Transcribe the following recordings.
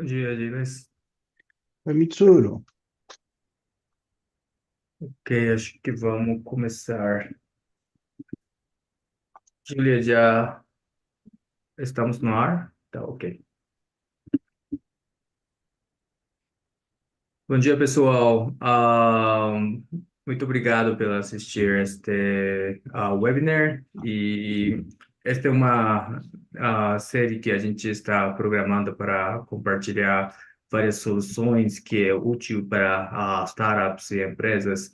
Bom dia, Dimas. Oi, Mitsuru. Ok, acho que vamos começar. Julia, já estamos no ar? Tá, ok. Bom dia, pessoal. Muito obrigado por assistir este webinar. E esta é uma série que a gente está programando para compartilhar várias soluções que é útil para startups e empresas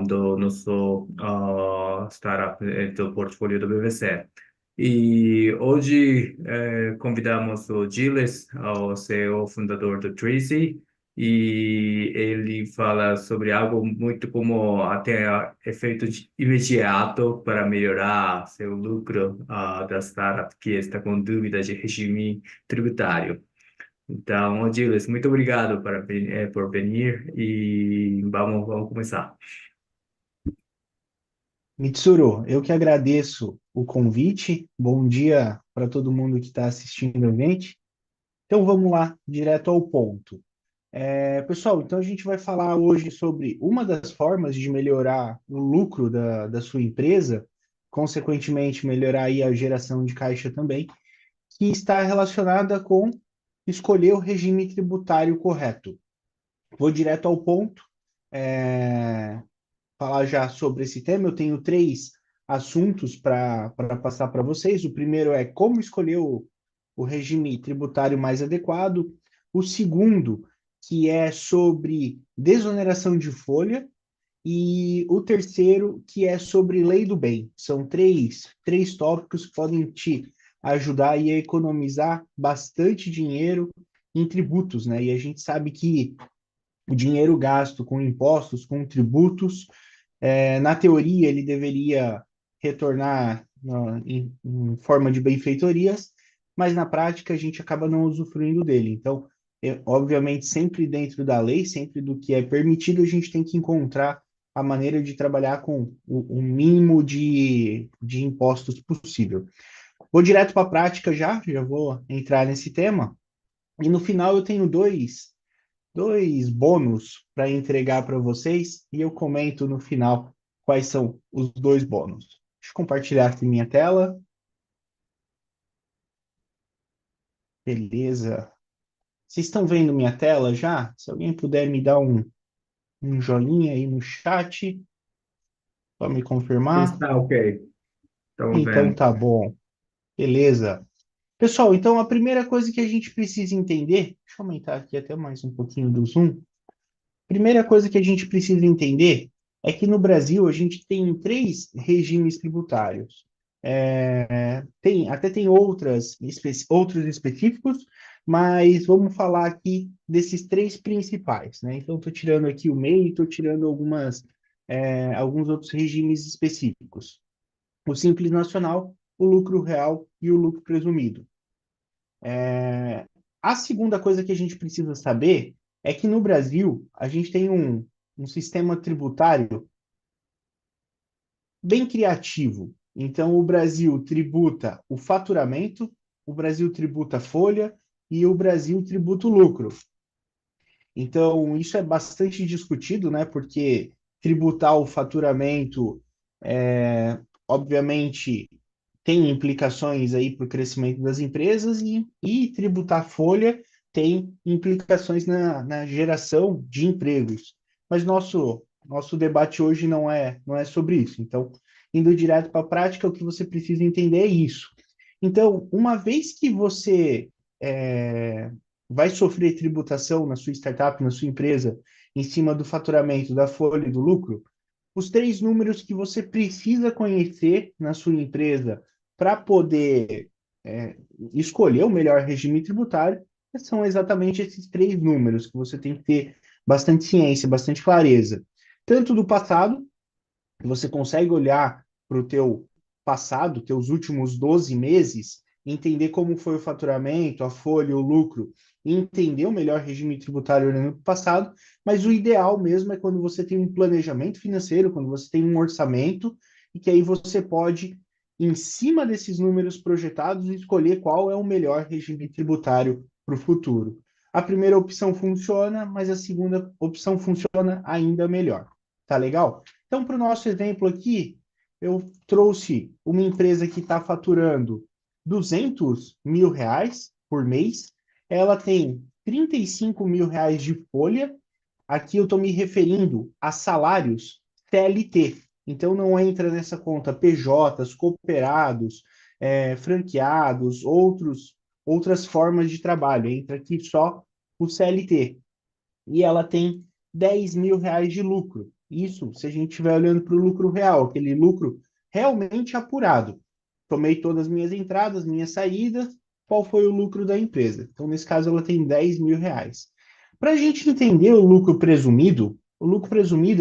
do nosso startup do portfólio do BVC. E hoje convidamos o Gilles, o CEO fundador do Tracy, e ele fala sobre algo muito como até efeito imediato para melhorar seu lucro da startup que está com dúvidas de regime tributário. Então, Gilles, muito obrigado por vir e vamos começar. Mitsuru, eu que agradeço o convite. Bom dia para todo mundo que está assistindo a gente. Então vamos lá, direto ao ponto. Pessoal, então a gente vai falar hoje sobre uma das formas de melhorar o lucro da sua empresa, consequentemente melhorar aí a geração de caixa também, que está relacionada com escolher o regime tributário correto. Vou direto ao ponto. É, Falar já sobre esse tema. Eu tenho três assuntos para passar para vocês. O primeiro é como escolher o regime tributário mais adequado. O segundo, que é sobre desoneração de folha. E o terceiro, que é sobre lei do bem. São três tópicos que podem te ajudar aí a economizar bastante dinheiro em tributos, né? E a gente sabe que o dinheiro gasto com impostos, com tributos, na teoria, ele deveria retornar em forma de benfeitorias, mas na prática a gente acaba não usufruindo dele. Então, obviamente, sempre dentro da lei, sempre do que é permitido, a gente tem que encontrar a maneira de trabalhar com o mínimo de impostos possível. Vou direto para a prática já vou entrar nesse tema. E no final eu tenho dois bônus para entregar para vocês e eu comento no final quais são os dois bônus. Deixa eu compartilhar aqui minha tela. Beleza. Vocês estão vendo minha tela já? Se alguém puder me dar um joinha aí no chat para me confirmar. Está ok, estamos Então vendo. tá bom. Beleza. Pessoal, então a primeira coisa que a gente precisa entender, deixa eu aumentar aqui até mais um pouquinho do zoom. Primeira coisa que a gente precisa entender é que no Brasil a gente tem três regimes tributários. Até tem outros específicos, mas vamos falar aqui desses três principais, né? Então, estou tirando aqui o MEI, estou tirando alguns outros regimes específicos. O Simples Nacional, o lucro real e o lucro presumido. A segunda coisa que a gente precisa saber é que no Brasil a gente tem um sistema tributário bem criativo. Então, o Brasil tributa o faturamento, o Brasil tributa a folha e o Brasil tributa o lucro. Então, isso é bastante discutido, né? Porque tributar o faturamento, obviamente, tem implicações aí para o crescimento das empresas e tributar folha tem implicações na geração de empregos. Mas nosso debate hoje não é sobre isso. Então, indo direto para a prática, o que você precisa entender é isso. Então, uma vez que você é, vai sofrer tributação na sua startup, na sua empresa, em cima do faturamento, da folha e do lucro, os três números que você precisa conhecer na sua empresa para poder é, escolher o melhor regime tributário são exatamente esses três números que você tem que ter bastante ciência, bastante clareza. Tanto do passado, você consegue olhar para o teu passado, teus últimos 12 meses, entender como foi o faturamento, a folha, o lucro, e entender o melhor regime tributário olhando para o passado, mas o ideal mesmo é quando você tem um planejamento financeiro, quando você tem um orçamento, e que aí você pode, em cima desses números projetados, escolher qual é o melhor regime tributário para o futuro. A primeira opção funciona, mas a segunda opção funciona ainda melhor. Tá legal? Então, para o nosso exemplo aqui, eu trouxe uma empresa que está faturando R$ 200 mil por mês. Ela tem R$ 35 mil de folha. Aqui eu estou me referindo a salários CLT. Então, não entra nessa conta PJs, cooperados, franqueados, outras formas de trabalho. Entra aqui só o CLT. E ela tem R$ 10 mil de lucro. Isso, se a gente estiver olhando para o lucro real, aquele lucro realmente apurado. Tomei todas as minhas entradas, minhas saídas, qual foi o lucro da empresa? Então, nesse caso, ela tem R$ 10 mil. Para a gente entender o lucro presumido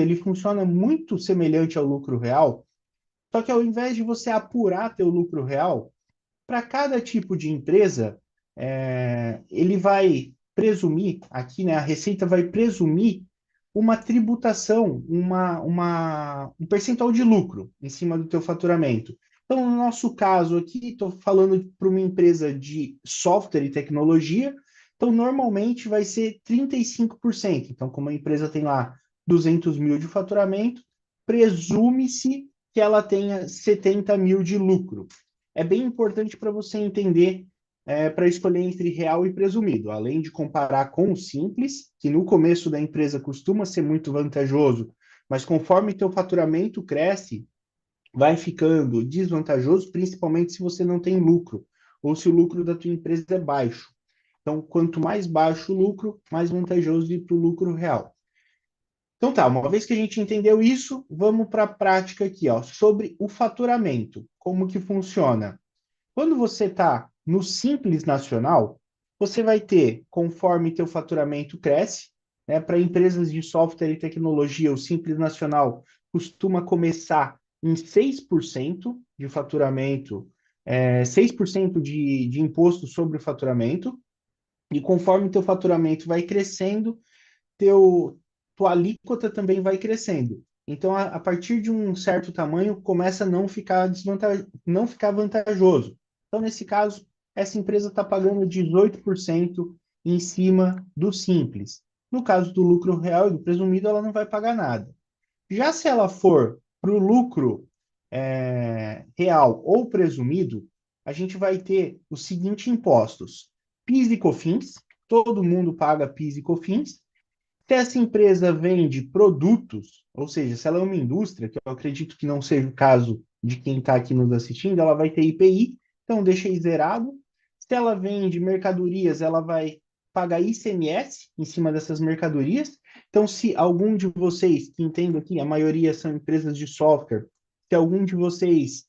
ele funciona muito semelhante ao lucro real, só que ao invés de você apurar teu lucro real, para cada tipo de empresa, ele vai presumir, aqui, né, a Receita vai presumir uma tributação, um percentual de lucro em cima do teu faturamento. Então, no nosso caso aqui, estou falando para uma empresa de software e tecnologia, então normalmente vai ser 35%. Então, como a empresa tem lá 200 mil de faturamento, presume-se que ela tenha 70 mil de lucro. É bem importante para você entender para escolher entre real e presumido, além de comparar com o simples, que no começo da empresa costuma ser muito vantajoso, mas conforme teu faturamento cresce, vai ficando desvantajoso, principalmente se você não tem lucro, ou se o lucro da tua empresa é baixo. Então, quanto mais baixo o lucro, mais vantajoso ir para o lucro real. Então tá, uma vez que a gente entendeu isso, vamos para a prática aqui, ó, sobre o faturamento, como que funciona. Quando você está no Simples Nacional, você vai ter, conforme teu faturamento cresce, né, para empresas de software e tecnologia, o Simples Nacional costuma começar em 6% de faturamento, 6% de imposto sobre o faturamento, e conforme teu faturamento vai crescendo, teu, tua alíquota também vai crescendo. Então, a partir de um certo tamanho, começa a não ficar vantajoso. Então, nesse caso, essa empresa está pagando 18% em cima do simples. No caso do lucro real e do presumido, ela não vai pagar nada. Já se ela for para o lucro real ou presumido, a gente vai ter os seguintes impostos: PIS e COFINS, todo mundo paga PIS e COFINS. Se essa empresa vende produtos, ou seja, se ela é uma indústria, que eu acredito que não seja o caso de quem está aqui nos assistindo, ela vai ter IPI, então deixa aí zerado. Se ela vende mercadorias, ela vai pagar ICMS em cima dessas mercadorias. Então, se algum de vocês, que entendo aqui, a maioria são empresas de software, se algum de vocês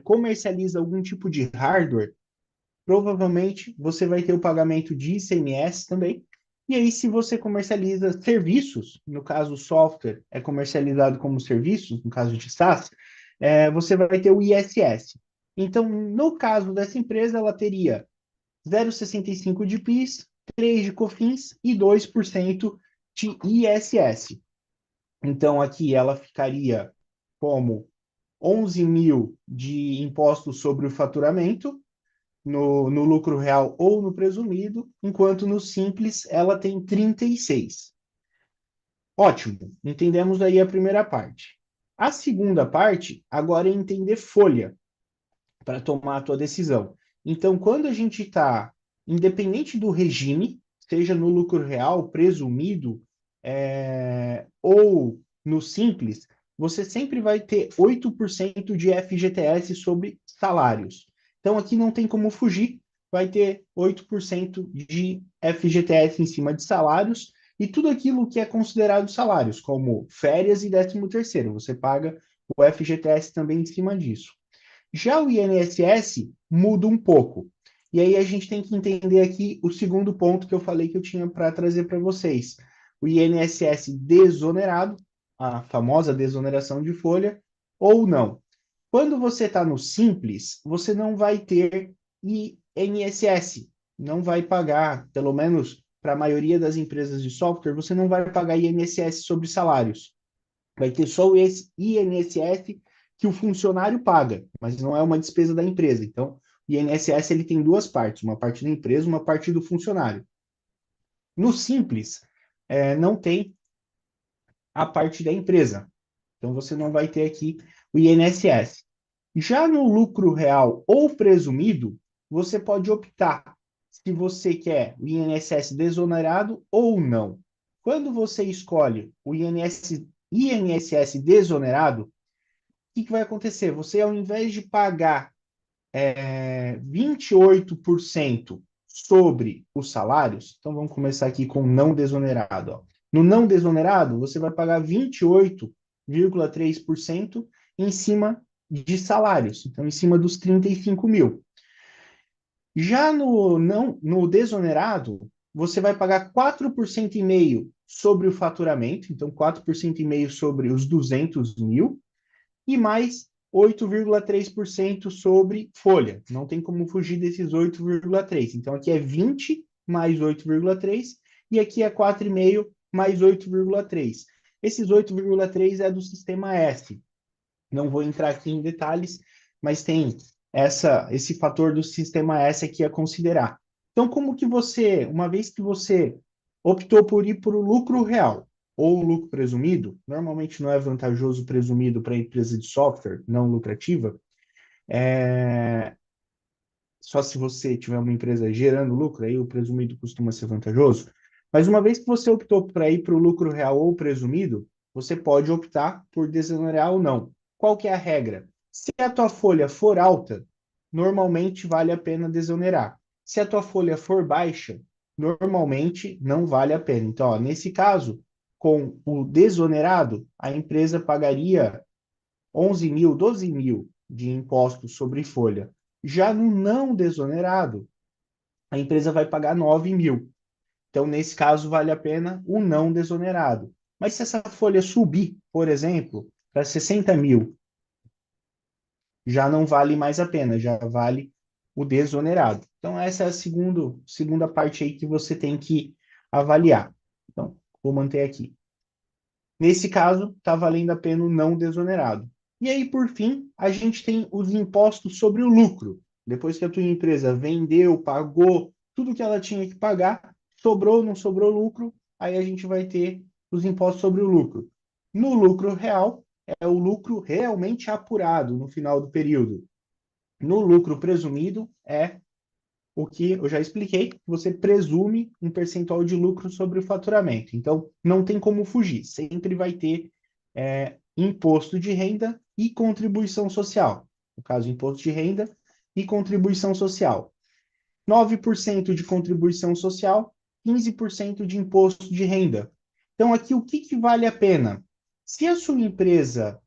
comercializa algum tipo de hardware, provavelmente você vai ter o pagamento de ICMS também. E aí, se você comercializa serviços, no caso, o software é comercializado como serviços, no caso de SaaS, você vai ter o ISS. Então, no caso dessa empresa, ela teria 0,65 de PIS, 3 de COFINS e 2% de ISS. Então, aqui ela ficaria como 11 mil de impostos sobre o faturamento, no lucro real ou no presumido, enquanto no simples ela tem 36. Ótimo, entendemos aí a primeira parte. A segunda parte agora é entender folha para tomar a tua decisão. Então, quando a gente está, independente do regime, seja no lucro real, presumido, ou no simples, você sempre vai ter 8% de FGTS sobre salários. Então, aqui não tem como fugir, vai ter 8% de FGTS em cima de salários e tudo aquilo que é considerado salários, como férias e 13º. Você paga o FGTS também em cima disso. Já o INSS muda um pouco. E aí a gente tem que entender aqui o segundo ponto que eu falei que eu tinha para trazer para vocês. O INSS desonerado, a famosa desoneração de folha, ou não. Quando você está no Simples, você não vai ter INSS, não vai pagar, pelo menos para a maioria das empresas de software, você não vai pagar INSS sobre salários. Vai ter só esse INSS que o funcionário paga, mas não é uma despesa da empresa. Então, o INSS ele tem duas partes, uma parte da empresa, uma parte do funcionário. No Simples, não tem a parte da empresa. Então, você não vai ter aqui o INSS. Já no lucro real ou presumido, você pode optar se você quer o INSS desonerado ou não. Quando você escolhe o INSS desonerado, o que vai acontecer? Você, ao invés de pagar 28% sobre os salários, então vamos começar aqui com não desonerado. Ó. No não desonerado, você vai pagar 28,3% em cima de salários, então em cima dos 35 mil. Já no desonerado, você vai pagar 4,5% sobre o faturamento, então 4,5% sobre os 200 mil, e mais 8,3% sobre folha. Não tem como fugir desses 8,3%. Então, aqui é 20 mais 8,3% e aqui é 4,5 mais 8,3%. Esses 8,3% é do sistema S. Não vou entrar aqui em detalhes, mas tem esse fator do sistema S aqui a considerar. Então, como que você, uma vez que você optou por ir para o lucro real ou o lucro presumido, normalmente não é vantajoso presumido para a empresa de software não lucrativa, só se você tiver uma empresa gerando lucro, aí o presumido costuma ser vantajoso. Mas uma vez que você optou para ir para o lucro real ou presumido, você pode optar por desonerar ou não. Qual que é a regra? Se a tua folha for alta, normalmente vale a pena desonerar. Se a tua folha for baixa, normalmente não vale a pena. Então, ó, nesse caso, com o desonerado, a empresa pagaria 11 mil, 12 mil de impostos sobre folha. Já no não desonerado, a empresa vai pagar 9 mil. Então, nesse caso, vale a pena o não desonerado. Mas se essa folha subir, por exemplo, para 60 mil, já não vale mais a pena, já vale o desonerado. Então, essa é a segunda parte aí que você tem que avaliar. Então, vou manter aqui. Nesse caso, está valendo a pena o não desonerado. E aí, por fim, a gente tem os impostos sobre o lucro. Depois que a tua empresa vendeu, pagou tudo que ela tinha que pagar, sobrou, não sobrou lucro, aí a gente vai ter os impostos sobre o lucro. No lucro real, é o lucro realmente apurado no final do período. No lucro presumido, é o que eu já expliquei, você presume um percentual de lucro sobre o faturamento. Então, não tem como fugir, sempre vai ter imposto de renda e contribuição social. No caso, imposto de renda e contribuição social. 9% de contribuição social, 15% de imposto de renda. Então, aqui, o que, que vale a pena? Se a sua empresa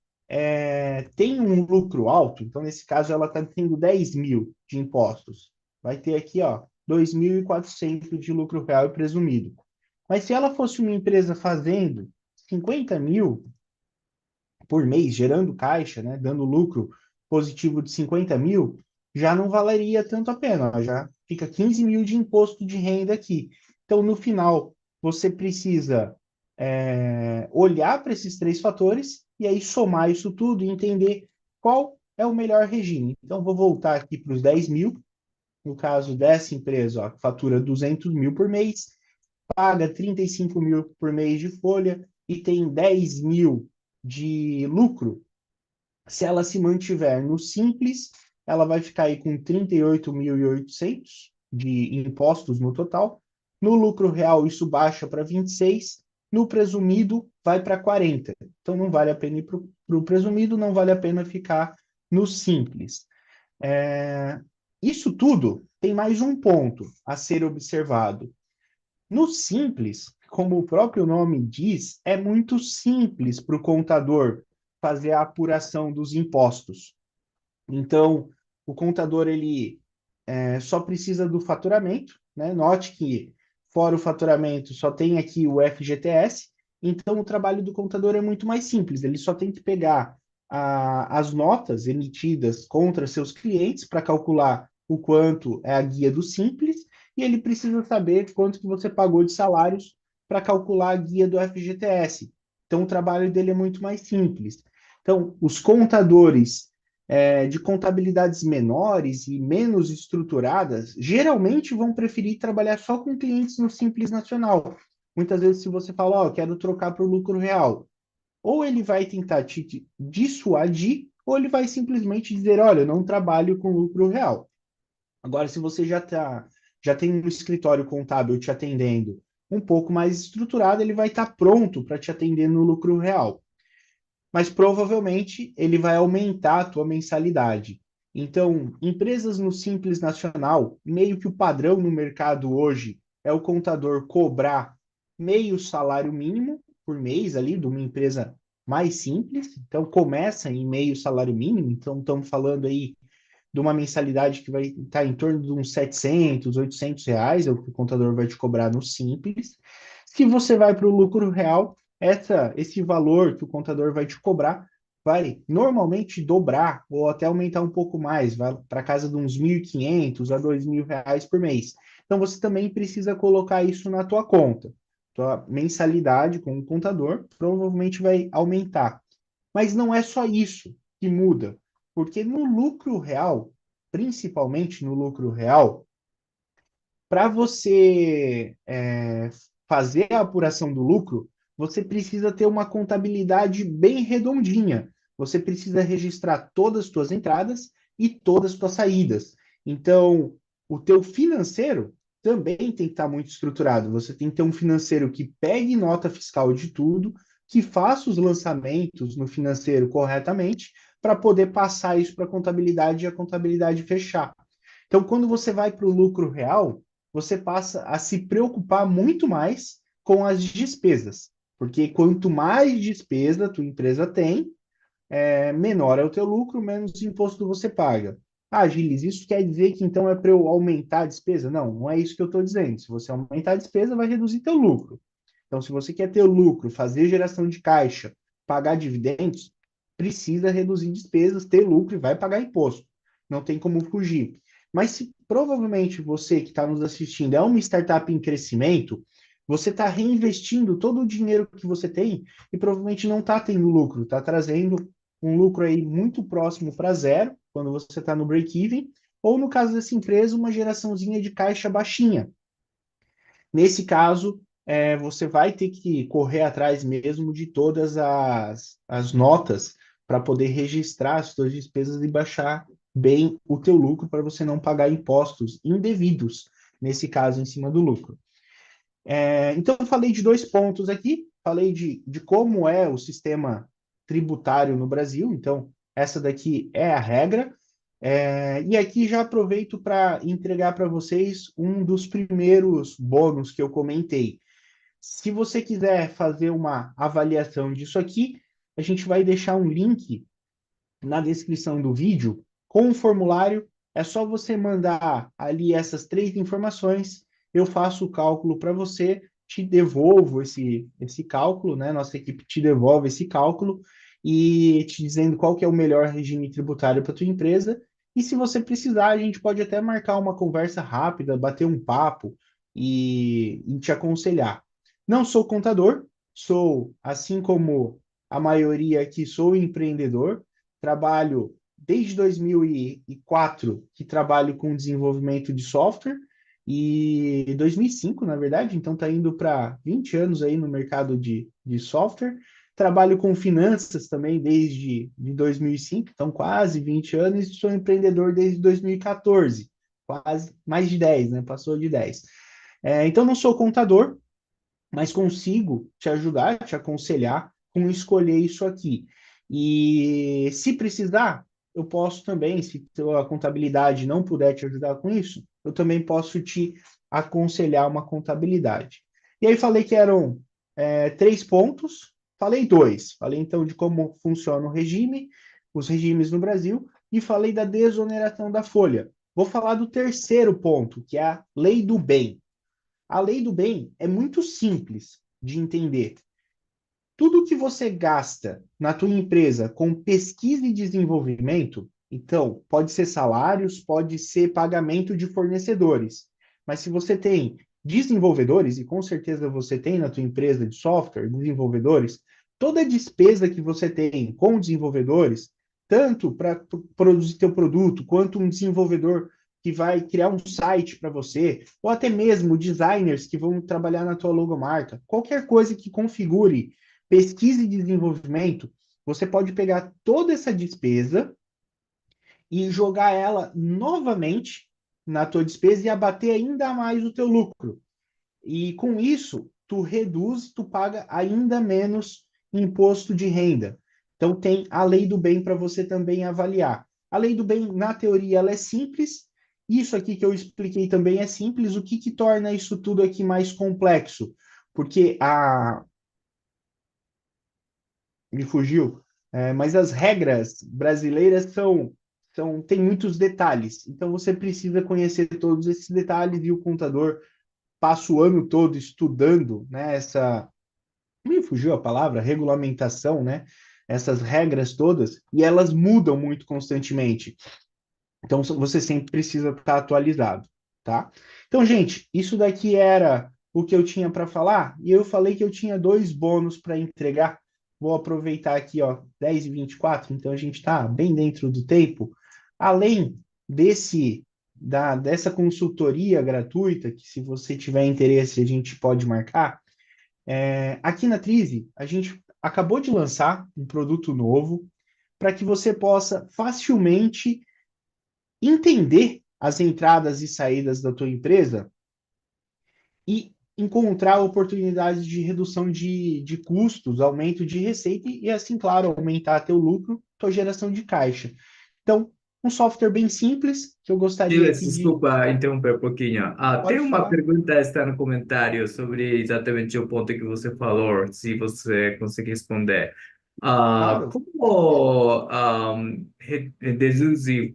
tem um lucro alto, então, nesse caso, ela está tendo 10 mil de impostos, vai ter aqui, ó, 2.400 de lucro real e presumido. Mas se ela fosse uma empresa fazendo 50 mil por mês, gerando caixa, né, dando lucro positivo de 50 mil, já não valeria tanto a pena, já fica 15 mil de imposto de renda aqui. Então, no final, você precisa olhar para esses três fatores e aí somar isso tudo e entender qual é o melhor regime. Então, vou voltar aqui para os 10 mil. No caso dessa empresa, ó, fatura 200 mil por mês, paga 35 mil por mês de folha e tem 10 mil de lucro. Se ela se mantiver no simples, ela vai ficar aí com 38.800 de impostos no total. No lucro real, isso baixa para 26. No presumido, vai para 40. Então, não vale a pena ir para o presumido, não vale a pena ficar no simples. Isso tudo tem mais um ponto a ser observado. No simples, como o próprio nome diz, é muito simples para o contador fazer a apuração dos impostos. Então, o contador ele só precisa do faturamento, né? Note que fora o faturamento só tem aqui o FGTS, então o trabalho do contador é muito mais simples. Ele só tem que pegar as notas emitidas contra seus clientes para calcular o quanto é a guia do Simples e ele precisa saber quanto que você pagou de salários para calcular a guia do FGTS. Então o trabalho dele é muito mais simples. Então, os contadores de contabilidades menores e menos estruturadas, geralmente vão preferir trabalhar só com clientes no Simples Nacional. Muitas vezes, se você fala, ó, quero trocar para o lucro real, ou ele vai tentar te dissuadir, ou ele vai simplesmente dizer, olha, eu não trabalho com lucro real. Agora, se você já tem um escritório contábil te atendendo um pouco mais estruturado, ele vai estar pronto para te atender no lucro real. Mas provavelmente ele vai aumentar a tua mensalidade. Então, empresas no Simples Nacional, meio que o padrão no mercado hoje é o contador cobrar meio salário mínimo por mês ali de uma empresa mais simples. Então, começa em meio salário mínimo. Então, estamos falando aí de uma mensalidade que vai estar em torno de uns 700, 800 reais, é o que o contador vai te cobrar no Simples. Se você vai para o lucro real, esse valor que o contador vai te cobrar vai normalmente dobrar ou até aumentar um pouco mais, vai para casa de uns 1.500 a 2.000 reais por mês. Então você também precisa colocar isso na tua conta. Tua mensalidade com o contador provavelmente vai aumentar. Mas não é só isso que muda, porque no lucro real, principalmente no lucro real, para você fazer a apuração do lucro, você precisa ter uma contabilidade bem redondinha. Você precisa registrar todas as suas entradas e todas as suas saídas. Então, o teu financeiro também tem que estar muito estruturado. Você tem que ter um financeiro que pegue nota fiscal de tudo, que faça os lançamentos no financeiro corretamente, para poder passar isso para a contabilidade e a contabilidade fechar. Então, quando você vai para o lucro real, você passa a se preocupar muito mais com as despesas, porque quanto mais despesa a tua empresa tem, menor é o teu lucro, menos imposto você paga. Ah, Gilis, isso quer dizer que então é para eu aumentar a despesa? Não, não é isso que eu estou dizendo. Se você aumentar a despesa, vai reduzir teu lucro. Então, se você quer ter lucro, fazer geração de caixa, pagar dividendos, precisa reduzir despesas, ter lucro e vai pagar imposto. Não tem como fugir. Mas se provavelmente você que está nos assistindo é uma startup em crescimento, você está reinvestindo todo o dinheiro que você tem e provavelmente não está tendo lucro, está trazendo um lucro aí muito próximo para zero, quando você está no break-even, ou no caso dessa empresa, uma geraçãozinha de caixa baixinha. Nesse caso, você vai ter que correr atrás mesmo de todas as notas para poder registrar as suas despesas e baixar bem o teu lucro para você não pagar impostos indevidos, nesse caso, em cima do lucro. Então, eu falei de dois pontos aqui. Falei de como é o sistema tributário no Brasil. Então, essa daqui é a regra. E aqui já aproveito para entregar para vocês um dos primeiros bônus que eu comentei. Se você quiser fazer uma avaliação disso aqui, a gente vai deixar um link na descrição do vídeo com um formulário. É só você mandar ali essas três informações, eu faço o cálculo para você, te devolvo esse cálculo, né? Nossa equipe te devolve esse cálculo e te dizendo qual que é o melhor regime tributário para tua empresa. E se você precisar, a gente pode até marcar uma conversa rápida, bater um papo e te aconselhar. Não sou contador, sou, assim como a maioria aqui, sou empreendedor, trabalho desde 2004 que trabalho com desenvolvimento de software e 2005, na verdade, então está indo para 20 anos aí no mercado de software. Trabalho com finanças também desde de 2005, então quase 20 anos, e sou empreendedor desde 2014, quase mais de 10, né? Passou de 10. Então não sou contador, mas consigo te ajudar, te aconselhar com escolher isso aqui. E se precisar, eu posso também, se a contabilidade não puder te ajudar com isso, eu também posso te aconselhar uma contabilidade. E aí falei que eram três pontos, falei dois. Falei então de como funciona o regime, os regimes no Brasil, e falei da desoneração da folha. Vou falar do terceiro ponto, que é a lei do bem. A lei do bem é muito simples de entender. Tudo que você gasta na tua empresa com pesquisa e desenvolvimento, então, pode ser salários, pode ser pagamento de fornecedores. Mas se você tem desenvolvedores, e com certeza você tem na tua empresa de software, desenvolvedores, toda despesa que você tem com desenvolvedores tanto para produzir teu produto, quanto um desenvolvedor que vai criar um site para você, ou até mesmo designers que vão trabalhar na tua logomarca. Qualquer coisa que configure pesquisa e desenvolvimento, você pode pegar toda essa despesa e jogar ela novamente na tua despesa e abater ainda mais o teu lucro. E com isso, tu reduz, tu paga ainda menos imposto de renda. Então tem a lei do bem para você também avaliar. A lei do bem, na teoria, ela é simples. Isso aqui que eu expliquei também é simples. O que, que torna isso tudo aqui mais complexo? Porque a. Me fugiu. Mas as regras brasileiras têm muitos detalhes. Então você precisa conhecer todos esses detalhes e o contador passa o ano todo estudando, né, me fugiu a palavra, regulamentação, né, essas regras todas, e elas mudam muito constantemente. Então você sempre precisa estar atualizado, tá? Então, gente, isso daqui era o que eu tinha para falar, e eu falei que eu tinha dois bônus para entregar. Vou aproveitar aqui, ó, 10h24, então a gente está bem dentro do tempo. Além dessa consultoria gratuita, que se você tiver interesse, a gente pode marcar. Aqui na Trize, a gente acabou de lançar um produto novo para que você possa facilmente entender as entradas e saídas da tua empresa e encontrar oportunidades de redução de custos, aumento de receita e, assim, claro, aumentar teu lucro, tua geração de caixa. Então, um software bem simples que eu gostaria Gilles, aqui de... desculpa interromper um pouquinho. Tem Pode uma falar. pergunta está no comentário sobre exatamente o ponto que você falou, se você conseguir responder. Claro. Como deduzir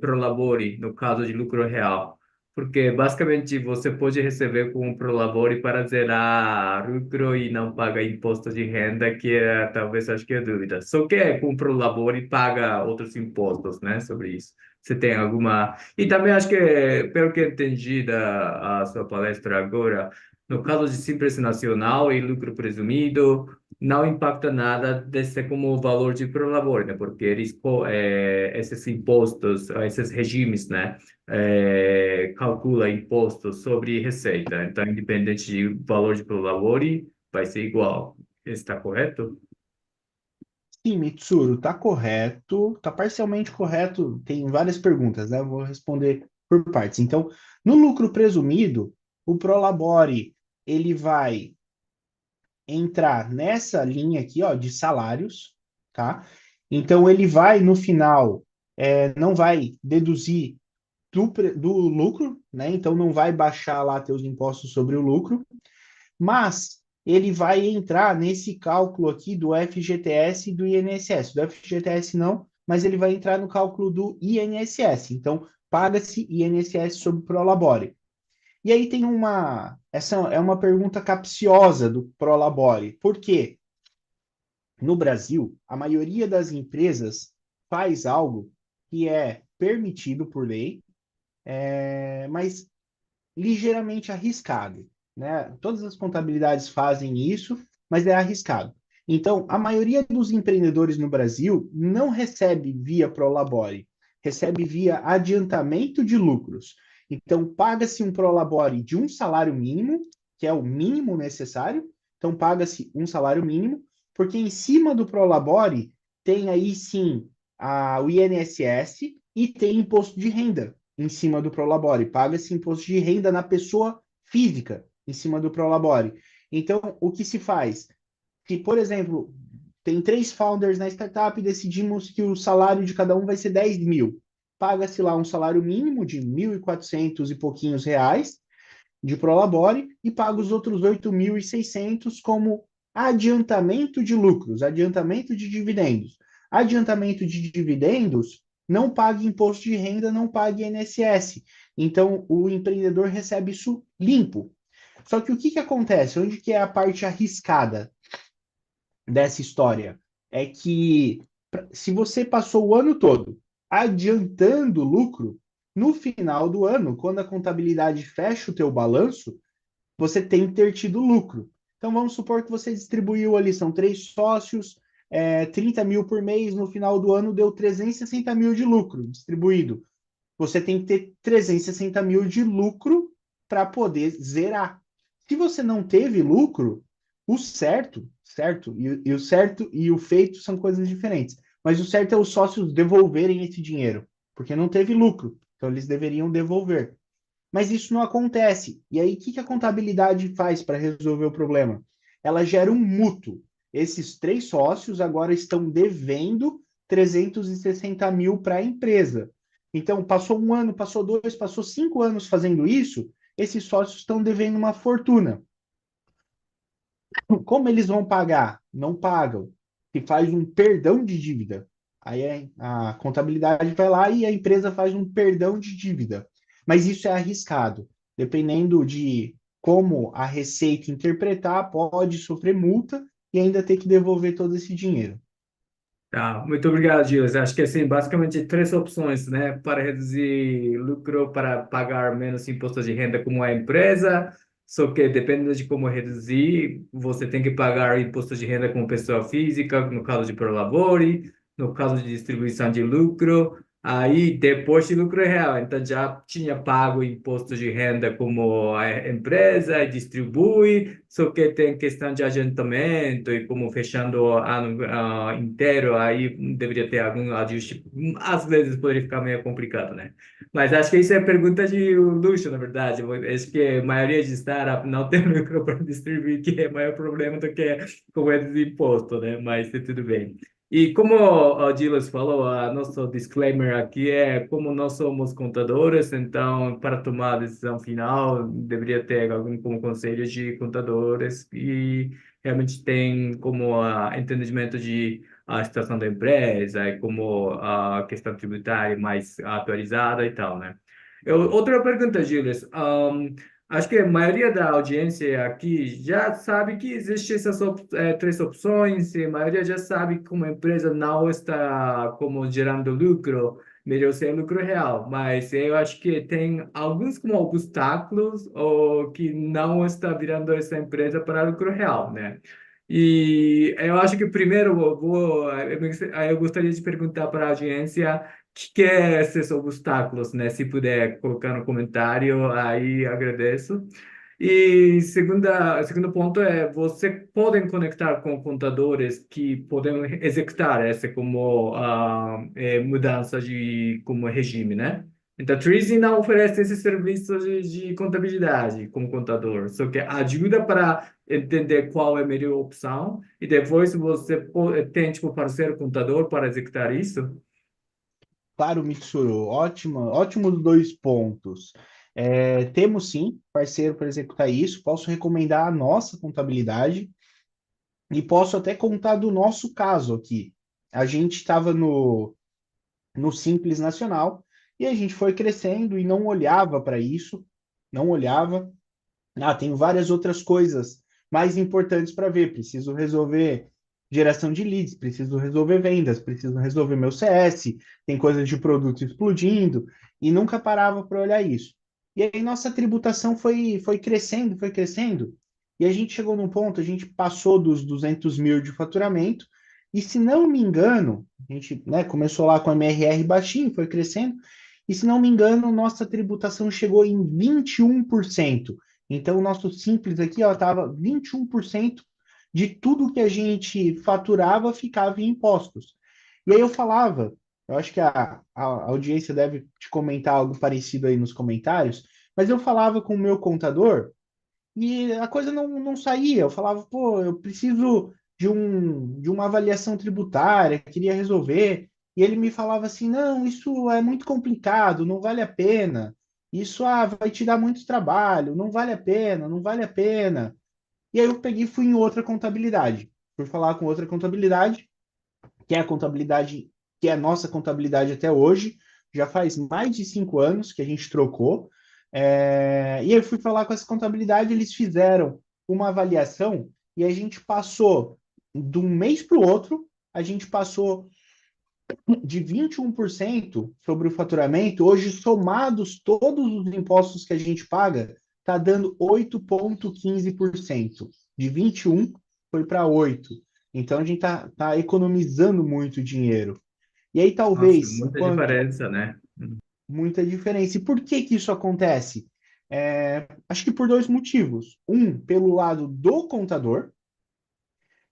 prolabore no caso de lucro real? Porque basicamente você pode receber com prolabore para zerar lucro e não paga imposto de renda, que é talvez acho que é a dúvida. Só que com prolabore paga outros impostos, né, sobre isso. Você tem alguma e também acho que, pelo que eu entendi da a sua palestra agora, no caso de Simples Nacional e lucro presumido, não impacta nada desse como valor de prolabore, né? Porque eles, esses impostos, esses regimes, né? Calcula impostos sobre receita. Então, independente de valor de prolabore, vai ser igual. Está correto? Sim, Mitsuru, tá correto, tá parcialmente correto. Tem várias perguntas, né? Eu vou responder por partes. Então, no lucro presumido, o Prolabore ele vai entrar nessa linha aqui, ó, de salários, tá? Então, ele vai no final, não vai deduzir do lucro, né? Então, não vai baixar lá teus impostos sobre o lucro, mas ele vai entrar nesse cálculo aqui do FGTS e do INSS. Do FGTS não, mas ele vai entrar no cálculo do INSS. Então, paga-se INSS sobre Prolabore. E aí tem essa é uma pergunta capciosa do Prolabore. Por quê? No Brasil, a maioria das empresas faz algo que é permitido por lei, mas ligeiramente arriscado, né? Todas as contabilidades fazem isso, mas é arriscado. Então, a maioria dos empreendedores no Brasil não recebe via Prolabore, recebe via adiantamento de lucros. Então, paga-se um Prolabore de um salário mínimo, que é o mínimo necessário. Então, paga-se um salário mínimo, porque em cima do Prolabore tem aí sim o INSS e tem imposto de renda em cima do Prolabore, paga-se imposto de renda na pessoa física em cima do Prolabore. Então, o que se faz? Que, por exemplo, tem 3 founders na startup e decidimos que o salário de cada um vai ser 10 mil. Paga-se lá um salário mínimo de 1.400 e pouquinhos reais de Prolabore e paga os outros 8.600 como adiantamento de lucros, adiantamento de dividendos. Adiantamento de dividendos não paga imposto de renda, não paga INSS. Então, o empreendedor recebe isso limpo. Só que o que acontece? Onde que é a parte arriscada dessa história? É que se você passou o ano todo adiantando lucro, no final do ano, quando a contabilidade fecha o teu balanço, você tem que ter tido lucro. Então, vamos supor que você distribuiu ali, são 3 sócios, 30 mil por mês, no final do ano deu 360 mil de lucro distribuído. Você tem que ter 360 mil de lucro para poder zerar. Se você não teve lucro, o certo, e o certo e o feito são coisas diferentes. Mas o certo é os sócios devolverem esse dinheiro, porque não teve lucro, então eles deveriam devolver. Mas isso não acontece. E aí, o que a contabilidade faz para resolver o problema? Ela gera um mútuo. Esses três sócios agora estão devendo 360 mil para a empresa. Então, passou um ano, passou dois, passou 5 anos fazendo isso, esses sócios estão devendo uma fortuna. Como eles vão pagar? Não pagam. Se faz um perdão de dívida. Aí a contabilidade vai lá e a empresa faz um perdão de dívida. Mas isso é arriscado. Dependendo de como a Receita interpretar, pode sofrer multa e ainda ter que devolver todo esse dinheiro. Tá, muito obrigado, Gilles. Acho que assim, basicamente três opções, né, para reduzir lucro, para pagar menos imposto de renda como a empresa. Só que dependendo de como reduzir, você tem que pagar imposto de renda como pessoa física, no caso de prolabore, no caso de distribuição de lucro, aí depois de lucro real. Então já tinha pago imposto de renda como a empresa e distribui, só que tem questão de adiantamento e como fechando o ano inteiro, aí deveria ter algum ajuste. Às vezes poderia ficar meio complicado, né? Mas acho que isso é pergunta de luxo, na verdade. Acho que a maioria de startup não tem lucro para distribuir, que é o maior problema do que com esse imposto, né? Mas tudo bem. E como o Dilas falou, a nosso disclaimer aqui é como nós somos contadores, então para tomar a decisão final deveria ter algum como conselho de contadores e realmente tem como entendimento de a situação da empresa e como a questão tributária mais atualizada e tal, né? Outra pergunta, Gilles. Acho que a maioria da audiência aqui já sabe que existem essas três opções, e a maioria já sabe que uma empresa não está como gerando lucro, melhor ser lucro real, mas eu acho que tem alguns como obstáculos ou que não está virando essa empresa para lucro real, né? E eu acho que primeiro eu gostaria de perguntar para a audiência que é esses obstáculos, né? Se puder colocar no comentário, aí agradeço. E segundo ponto é, você podem conectar com contadores que podem executar essa como mudança de como regime, né? Então, Treasy não oferece esses serviços de contabilidade como contador, só que ajuda para entender qual é a melhor opção e depois você tem tipo parceiro contador para executar isso. Claro, Mitsuru, ótimos dois pontos. Temos sim parceiro para executar isso. Posso recomendar a nossa contabilidade e posso até contar do nosso caso aqui. A gente estava no Simples Nacional e a gente foi crescendo e não olhava para isso, não olhava. Tem várias outras coisas mais importantes para ver. Preciso resolver geração de leads, preciso resolver vendas, preciso resolver meu CS, tem coisas de produto explodindo, e nunca parava para olhar isso. E aí nossa tributação foi crescendo, e a gente chegou num ponto, a gente passou dos 200 mil de faturamento, e se não me engano, a gente, né, começou lá com a MRR baixinho, foi crescendo, e se não me engano, nossa tributação chegou em 21%. Então, o nosso simples aqui estava 21% de tudo que a gente faturava ficava em impostos. E aí eu falava, eu acho que a audiência deve te comentar algo parecido aí nos comentários, mas eu falava com o meu contador e a coisa não saía. Eu falava, pô, eu preciso de uma avaliação tributária, queria resolver. E ele me falava assim, não, isso é muito complicado, não vale a pena. Isso vai te dar muito trabalho, não vale a pena, não vale a pena. E aí eu peguei e fui em outra contabilidade. Fui falar com outra contabilidade, que é a contabilidade, que é a nossa contabilidade até hoje. Já faz mais de 5 anos que a gente trocou. E aí eu fui falar com essa contabilidade, eles fizeram uma avaliação e a gente passou de um mês para o outro, a gente passou de 21% sobre o faturamento, hoje somados todos os impostos que a gente paga, está dando 8,15%. De 21 foi para 8. Então a gente tá economizando muito dinheiro. E aí Nossa, talvez, muita enquanto diferença, né? muita diferença. E por que que isso acontece? Acho que por dois motivos. Um, pelo lado do contador,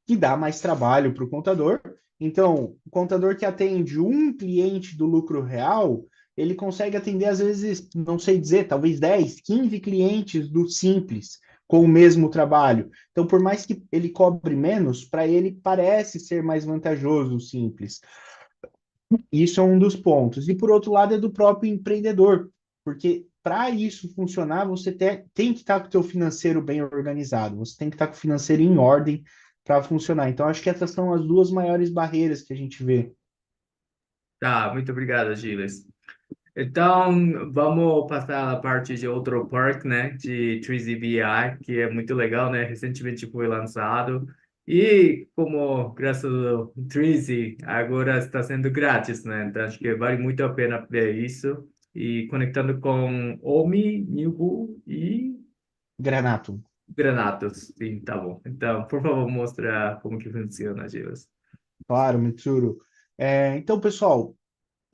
que dá mais trabalho para o contador. Então, o contador que atende um cliente do lucro real, ele consegue atender, às vezes, não sei dizer, talvez 10, 15 clientes do simples com o mesmo trabalho. Então, por mais que ele cobre menos, para ele parece ser mais vantajoso o simples. Isso é um dos pontos. E por outro lado, é do próprio empreendedor, porque para isso funcionar, você tem que estar com o teu financeiro bem organizado, você tem que estar com o financeiro em ordem para funcionar. Então, acho que essas são as duas maiores barreiras que a gente vê. Tá, muito obrigado, Gilles. Então, vamos passar a parte de outro perk, né, de 3ZBI, que é muito legal, né, recentemente foi lançado. E como graças ao 3Z agora está sendo grátis, né, então acho que vale muito a pena ver isso. E conectando com Omi, Nibu e Granato. Granatos. Sim, tá bom. Então, por favor, mostra como que funciona, Gilles. Claro, Mitsuru. Então, pessoal,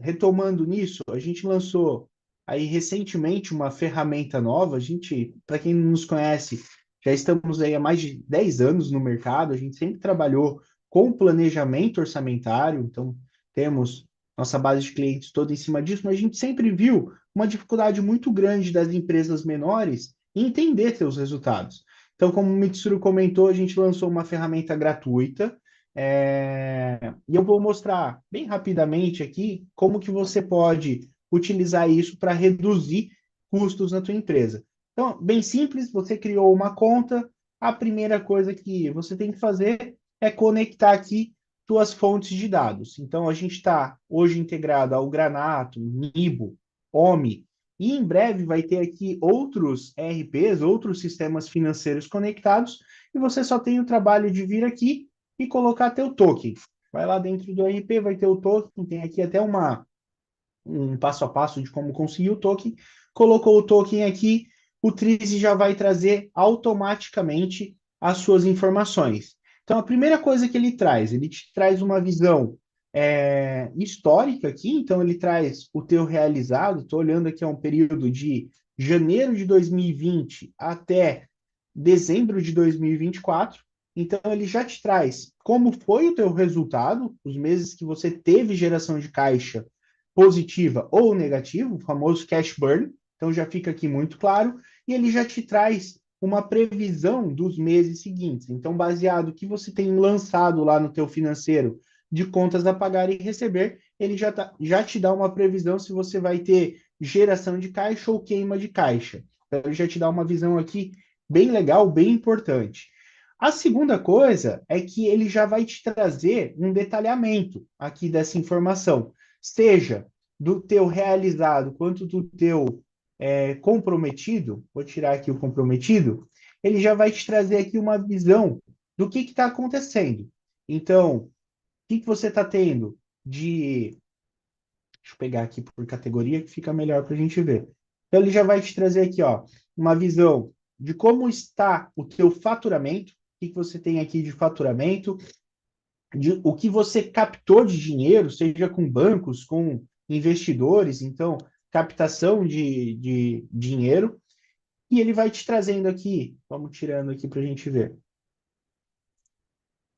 retomando nisso, a gente lançou aí recentemente uma ferramenta nova. A gente, para quem não nos conhece, já estamos aí há mais de 10 anos no mercado. A gente sempre trabalhou com planejamento orçamentário, então temos nossa base de clientes toda em cima disso, mas a gente sempre viu uma dificuldade muito grande das empresas menores em entender seus resultados. Então, como o Mitsuru comentou, a gente lançou uma ferramenta gratuita e eu vou mostrar bem rapidamente aqui como que você pode utilizar isso para reduzir custos na tua empresa. Então, bem simples, você criou uma conta, a primeira coisa que você tem que fazer é conectar aqui suas fontes de dados. Então, a gente está hoje integrado ao Granato, Nibo, Omi, e em breve vai ter aqui outros ERPs, outros sistemas financeiros conectados, e você só tem o trabalho de vir aqui e colocar teu token. Vai lá dentro do RP, vai ter o token, tem aqui até um passo a passo de como conseguir o token. Colocou o token aqui, o Trize já vai trazer automaticamente as suas informações. Então, a primeira coisa que ele te traz uma visão histórica aqui, então ele traz o teu realizado, estou olhando aqui a um período de janeiro de 2020 até dezembro de 2024. Então, ele já te traz como foi o teu resultado, os meses que você teve geração de caixa positiva ou negativa, o famoso cash burn. Então, já fica aqui muito claro. E ele já te traz uma previsão dos meses seguintes. Então, baseado no que você tem lançado lá no teu financeiro de contas a pagar e receber, ele já te dá uma previsão se você vai ter geração de caixa ou queima de caixa. Então, ele já te dá uma visão aqui bem legal, bem importante. A segunda coisa é que ele já vai te trazer um detalhamento aqui dessa informação, seja do teu realizado quanto do teu comprometido. Vou tirar aqui o comprometido. Ele já vai te trazer aqui uma visão do que está acontecendo. Então, o que você está tendo de. Deixa eu pegar aqui por categoria que fica melhor para a gente ver. Então, ele já vai te trazer aqui, ó, uma visão de como está o teu faturamento, o que você tem aqui de faturamento, de o que você captou de dinheiro, seja com bancos, com investidores, então, captação de dinheiro, e ele vai te trazendo aqui, vamos tirando aqui para a gente ver,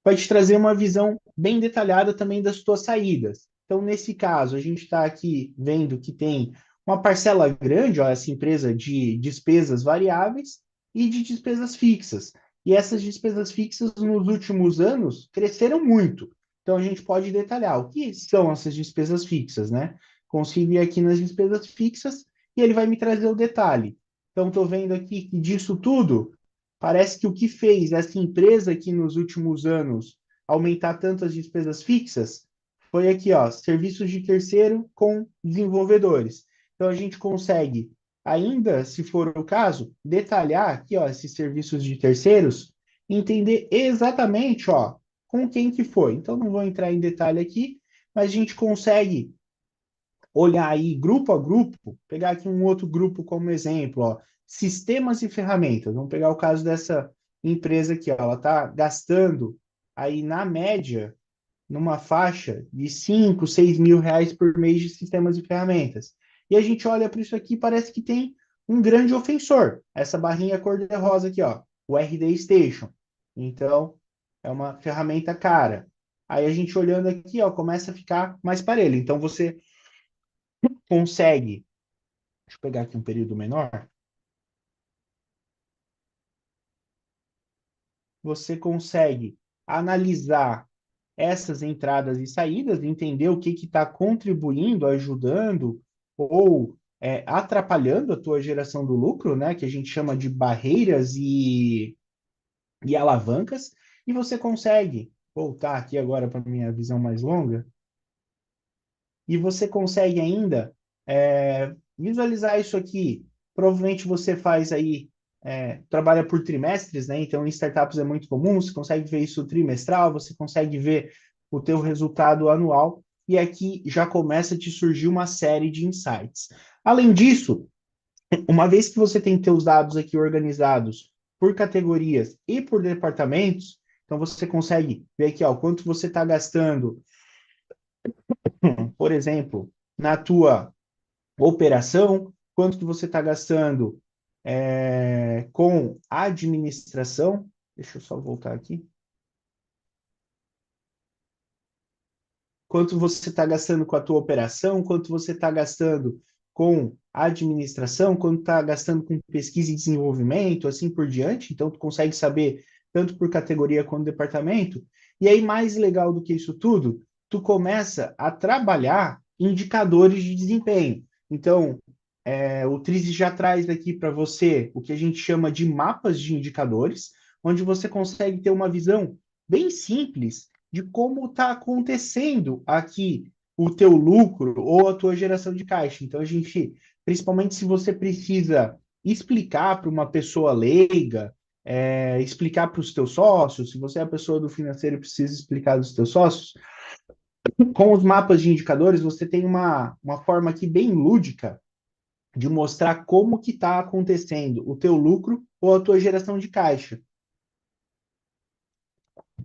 vai te trazer uma visão bem detalhada também das tuas saídas. Então, nesse caso, a gente está aqui vendo que tem uma parcela grande, ó, essa empresa de despesas variáveis e de despesas fixas. E essas despesas fixas nos últimos anos cresceram muito. Então, a gente pode detalhar o que são essas despesas fixas, né? Consigo ir aqui nas despesas fixas e ele vai me trazer o detalhe. Então, estou vendo aqui que disso tudo, parece que o que fez essa empresa aqui nos últimos anos aumentar tanto as despesas fixas foi aqui, ó, serviços de terceiro com desenvolvedores. Então a gente consegue, ainda se for o caso, detalhar aqui, ó, esses serviços de terceiros, entender exatamente, ó, com quem que foi. Então não vou entrar em detalhe aqui, mas a gente consegue olhar aí grupo a grupo, pegar aqui um outro grupo como exemplo, ó, sistemas e ferramentas. Vamos pegar o caso dessa empresa aqui, ó, ela está gastando aí na média numa faixa de 5, 6 mil reais por mês de sistemas e ferramentas. E a gente olha para isso aqui e parece que tem um grande ofensor. Essa barrinha cor-de-rosa aqui, ó, o RD Station. Então, é uma ferramenta cara. Aí a gente olhando aqui, ó, começa a ficar mais parelho. Então você consegue, deixa eu pegar aqui um período menor, você consegue analisar essas entradas e saídas, entender o que está contribuindo, ajudando ou atrapalhando a tua geração do lucro, né? Que a gente chama de barreiras e alavancas, e você consegue voltar aqui agora para minha visão mais longa, e você consegue ainda visualizar isso aqui. Provavelmente você faz aí, trabalha por trimestres, né? Então, em startups é muito comum, você consegue ver isso trimestral, você consegue ver o teu resultado anual, e aqui já começa a te surgir uma série de insights. Além disso, uma vez que você tem teus dados aqui organizados por categorias e por departamentos, então você consegue ver aqui, ó, quanto você está gastando, por exemplo, na tua operação, quanto que você está gastando com administração. Deixa eu só voltar aqui. Quanto você está gastando com a tua operação, quanto você está gastando com administração, quanto está gastando com pesquisa e desenvolvimento, assim por diante. Então, tu consegue saber tanto por categoria quanto departamento. E aí, mais legal do que isso tudo, tu começa a trabalhar indicadores de desempenho. Então, o Trizzy já traz aqui para você o que a gente chama de mapas de indicadores, onde você consegue ter uma visão bem simples de como está acontecendo aqui o teu lucro ou a tua geração de caixa. Então, a gente, principalmente se você precisa explicar para uma pessoa leiga, explicar para os teus sócios, se você é a pessoa do financeiro e precisa explicar dos teus sócios, com os mapas de indicadores, você tem uma forma aqui bem lúdica de mostrar como que está acontecendo o teu lucro ou a tua geração de caixa.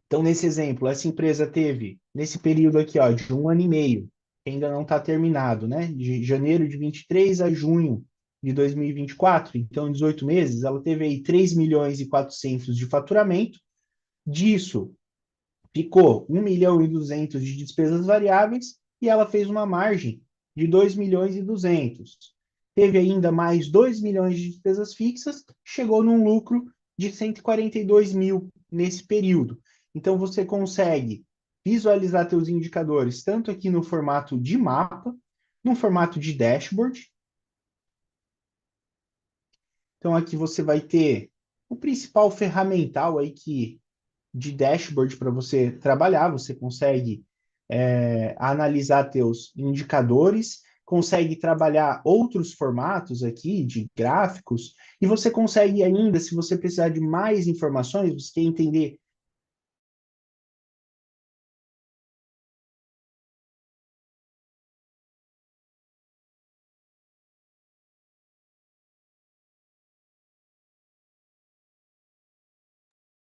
Então, nesse exemplo, essa empresa teve, nesse período aqui, ó, de 1 ano e meio, que ainda não está terminado, né? De janeiro de 23 a junho de 2024, então, em 18 meses, ela teve aí 3 milhões e 400 de faturamento, disso ficou 1 milhão e 200 de despesas variáveis e ela fez uma margem de 2 milhões e 200. Teve ainda mais 2 milhões de despesas fixas, chegou num lucro de 142 mil nesse período. Então você consegue visualizar seus indicadores tanto aqui no formato de mapa, no formato de dashboard. Então aqui você vai ter o principal ferramental aí que de dashboard para você trabalhar, você consegue analisar teus indicadores, consegue trabalhar outros formatos aqui de gráficos, e você consegue ainda, se você precisar de mais informações, você quer entender.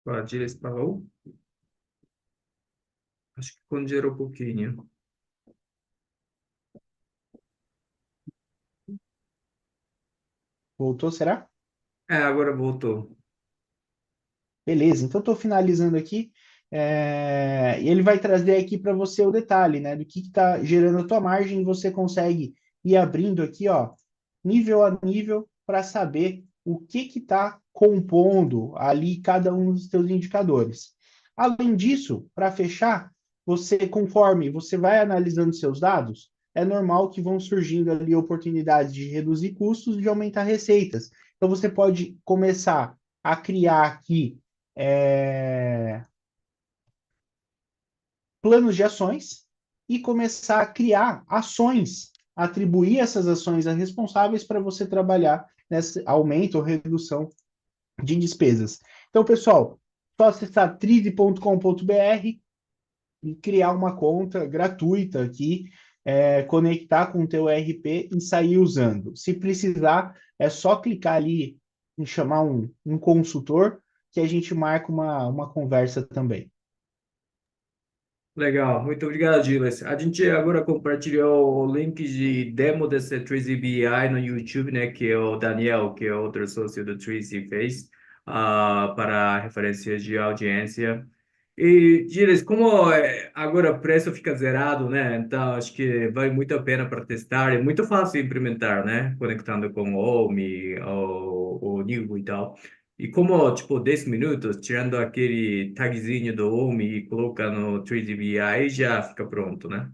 A Dias parou? Acho que congelou um pouquinho. Voltou, será? É, agora voltou. Beleza, então estou finalizando aqui. E ele vai trazer aqui para você o detalhe, né, do que está gerando a tua margem, e você consegue ir abrindo aqui, ó, nível a nível, para saber o que está compondo ali cada um dos teus indicadores. Além disso, para fechar, você, conforme você vai analisando seus dados, é normal que vão surgindo ali oportunidades de reduzir custos e de aumentar receitas. Então, você pode começar a criar aqui é, planos de ações e começar a criar ações, atribuir essas ações a responsáveis para você trabalhar nesse aumento ou redução de despesas. Então, pessoal, só acessar trize.com.br e criar uma conta gratuita aqui, conectar com o teu ERP e sair usando. Se precisar, é só clicar ali em chamar um consultor que a gente marca uma conversa também. Legal, muito obrigado, Giles. A gente agora compartilhou o link de demo desse 3 BI no YouTube, né, que é o Daniel, que é outro sócio do 3 fez, para referências de audiência. E, Giles, como agora o preço fica zerado, né, então acho que vale muito a pena para testar, é muito fácil implementar, né, conectando com o Home, o Nivo e tal. E como, tipo, 10 minutos, tirando aquele tagzinho do Home e coloca no 3DVI, aí já fica pronto, né?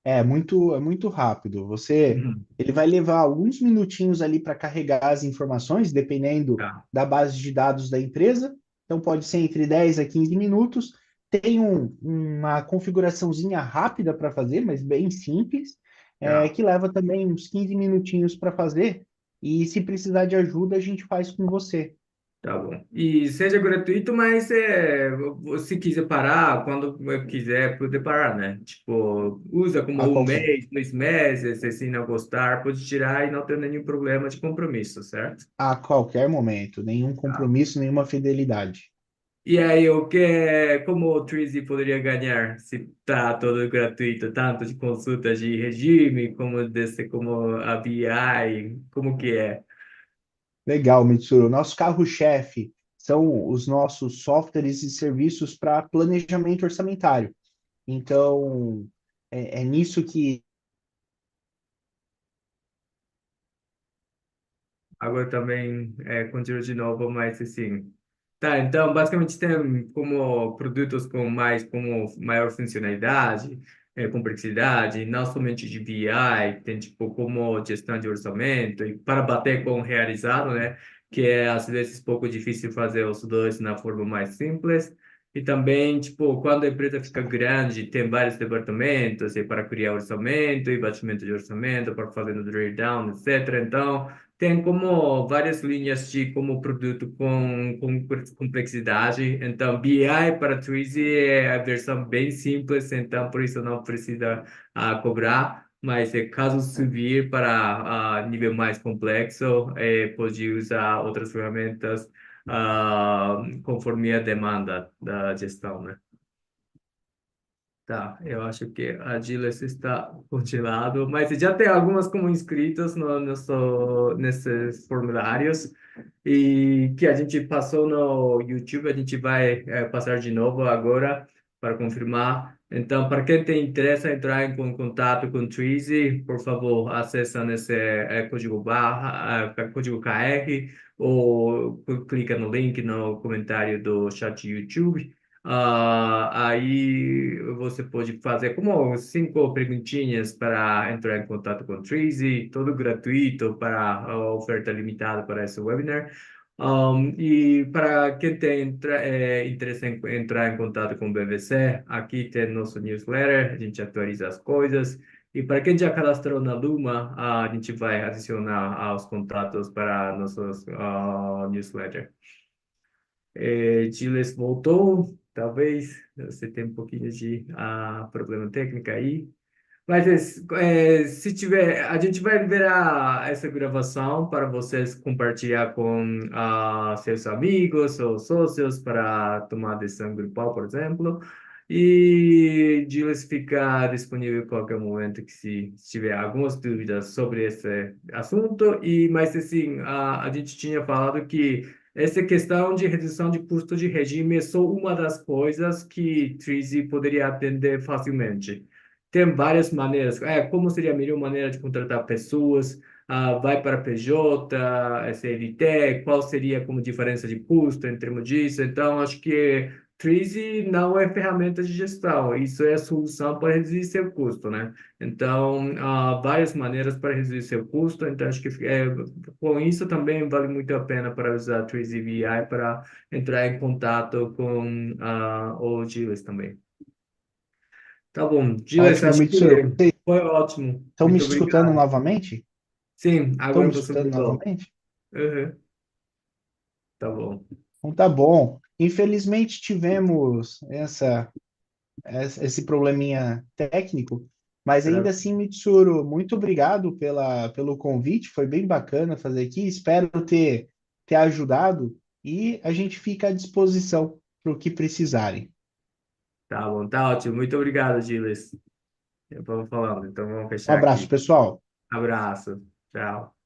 É muito rápido. Uhum. Ele vai levar alguns minutinhos ali para carregar as informações, dependendo Tá, da base de dados da empresa. Então pode ser entre 10 a 15 minutos. Tem uma configuraçãozinha rápida para fazer, mas bem simples, tá. que leva também uns 15 minutinhos para fazer. E se precisar de ajuda, a gente faz com você. Tá bom. E seja gratuito, mas se quiser parar, quando quiser, poder parar, né? Tipo, usa como A um qualquer, mês, 2 meses, se assim não gostar, pode tirar e não ter nenhum problema de compromisso, certo? a qualquer momento, nenhum Tá. compromisso, nenhuma fidelidade. E aí, como o Twizy poderia ganhar se tá todo gratuito, tanto de consultas de regime, como a BI, como que é? Legal, Mitsuru. Nosso carro-chefe são os nossos softwares e serviços para planejamento orçamentário. Então, é nisso que Agora também continua de novo, mas assim. Tá, então basicamente tem como produtos como maior funcionalidade, complexidade, não somente de BI, tem tipo como gestão de orçamento e para bater com o realizado, né? Que é às vezes pouco difícil fazer os dois na forma mais simples. E também, tipo, quando a empresa fica grande, tem vários departamentos, e para criar orçamento e batimento de orçamento, para fazer o drill down, etc. Então, tem como várias linhas de como produto com complexidade. Então, BI para Twizy é a versão bem simples, então por isso não precisa cobrar. Mas caso subir para nível mais complexo, pode usar outras ferramentas conforme a demanda da gestão, né? Tá, eu acho que a Gilles está congelado, mas já tem algumas como inscritas nesses formulários e que a gente passou no YouTube, a gente vai passar de novo agora para confirmar. Então, para quem tem interesse em entrar em contato com o Twizy, por favor, acessa nesse código barra, código QR ou clica no link no comentário do chat YouTube. Aí você pode fazer como 5 perguntinhas para entrar em contato com o Tracy, tudo gratuito para a oferta limitada para esse webinar. E para quem tem interesse em entrar em contato com o BVC, aqui tem nosso newsletter, a gente atualiza as coisas. E para quem já cadastrou na Luma, a gente vai adicionar os contatos para nossos newsletter. Gilles voltou, talvez você tenha um pouquinho de problema técnico aí. Mas se tiver, a gente vai liberar essa gravação para vocês compartilhar com seus amigos ou sócios para tomar decisão grupal, por exemplo. E Gilles fica disponível a qualquer momento que se tiver algumas dúvidas sobre esse assunto. Mas assim, a gente tinha falado que essa questão de redução de custo de regime é só uma das coisas que Trizy poderia atender facilmente. Tem várias maneiras. Como seria a melhor maneira de contratar pessoas? Vai para PJ, CLT? Qual seria como diferença de custo em termos disso? Então, acho que Trizy não é ferramenta de gestão. Isso é a solução para reduzir seu custo, né? Então, há várias maneiras para reduzir seu custo. Então, acho que com isso também vale muito a pena para usar Trizy VI para entrar em contato com o Gilles também. Tá bom. Gilles, ótimo, acho que Mitsuru. Vocês foi ótimo. estão me Muito escutando obrigado. novamente? Sim, Estão agora me você escutando voltou. novamente? Uhum, tá bom. Então tá bom. Infelizmente tivemos esse probleminha técnico, mas ainda assim, Mitsuru, muito obrigado pelo convite, foi bem bacana fazer aqui, espero ter ajudado e a gente fica à disposição para o que precisarem. Tá bom, tá ótimo. Muito obrigado, Gilles. Vamos falando, então vamos Um fechar abraço, aqui. pessoal. Abraço. Tchau.